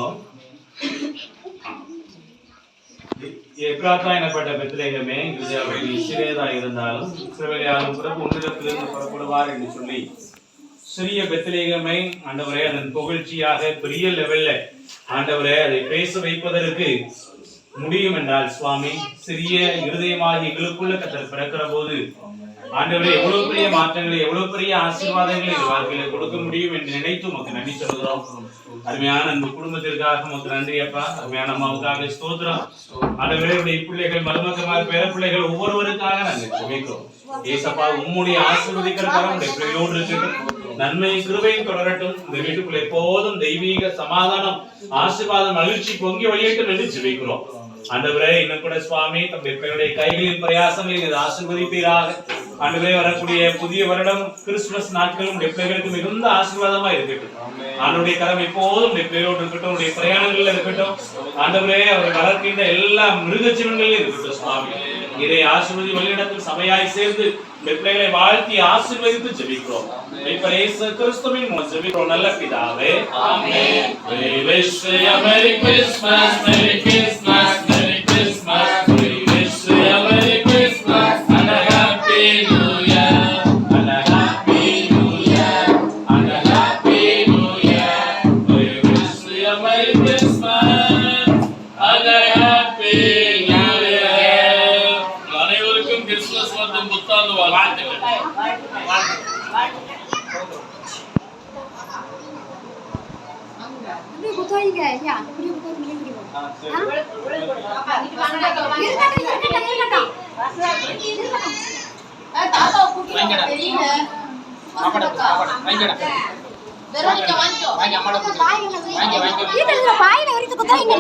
ஜெபிக்கிறோம். எப்ராத்தா எனப்பட்ட பெத்லகேமே, யூதேயாவில் நீ சிறியதா இருந்தாலும் இஸ்ரவேலியாலும் பிறகு உன்னிடத்திலிருந்து புறப்படுவார் என்று சொல்லி சிறிய பெத்லகேமை ஆண்டவரே அதன் புகழ்ச்சியாக பெரிய லெவல்ல ஆண்டவரே அதை பேச வைப்பதற்கு முடியும் என்றால் சுவாமி, சிறிய இருதயமாக எங்களுக்குள்ள கர்த்தர் பிறக்கிற போது ஆண்டவரே எவ்வளவு பெரிய மாற்றங்களை எவ்வளவு பெரிய ஆசீர்வாதங்களை இந்த வாழ்க்கையில கொடுக்க முடியும் என்று நினைத்து உமக்கு நன்றி சொல்கிறோம். அருமையான அந்த குடும்பத்திற்காக உமக்கு நன்றி அப்பா. அருமையான அம்மாவுக்காக ஸ்தோத்திரம். ஆண்டவரே பிள்ளைகள் மருமக்கமார் பேர பிள்ளைகள் ஒவ்வொருவருக்காக நாங்கள் ஜெபிக்கிறோம். ஏசப்பா உம்முடைய ஆசீர்வதிக்கிற கரம் பிள்ளைகளோடு இருக்கட்டும். நன்மை கிருபையும் தொடரட்டும். இந்த வீட்டுக்குள்ள எப்போதும் தெய்வீக சமாதானம் ஆசீர்வாதம் மகிழ்ச்சி பொங்கி வழியட்டும் என்று ஜெபிக்கிறோம். ஆண்டவரே இன்னும் கூட சுவாமி தம்முடைய கைகளின் பிரயாசங்களை ஆசீர்வதிப்பீராக. ஆண்டவரே வரக்கூடிய புதிய வருடம் கிறிஸ்துமஸ் நாட்களும் பிள்ளைகளுக்கு மிகுந்த ஆசீர்வாதமா இருக்கட்டும். ஆண்டவருடைய கரம் எப்போதும் பிள்ளைகளோடு இருக்கட்டும். உடைய பிரயாணங்கள்ல இருக்கட்டும். ஆண்டவரே அவர் வளர்க்கின்ற எல்லா மிருக ஜீவன்களிலும் இருக்கட்டும் சுவாமி. இதை ஆசீர்வதி வழியிடத்தில் சபையாய் சேர்ந்து பிள்ளைகளை வாழ்த்தி ஆசீர்வதித்து ஜெபிக்கிறோம். கிறிஸ்துவின் மூலம் ஜெபிக்கிறோம் நல்ல பிதாவே. ஆமென். We wish you a Merry Christmas, Merry Christmas, Merry Christmas. We wish you a Merry Christmas and a Happy New Year, and a Happy New Year, and a Happy New Year. We wish you a Merry Christmas and a Happy New Year. அனைவருக்கும் Christmas மற்றும் புத்தாண்டு வாழ்த்துக்கள். कोई गया क्या पूरी को मिल गई हां தாத்தா கூட்டி தெரியல வாங்கடா வெரோனிகா வாங்கோ வாங்க அம்மாட வாங்க வாங்க வாங்க வீட்ல பாயில வரித்து குத்தாங்க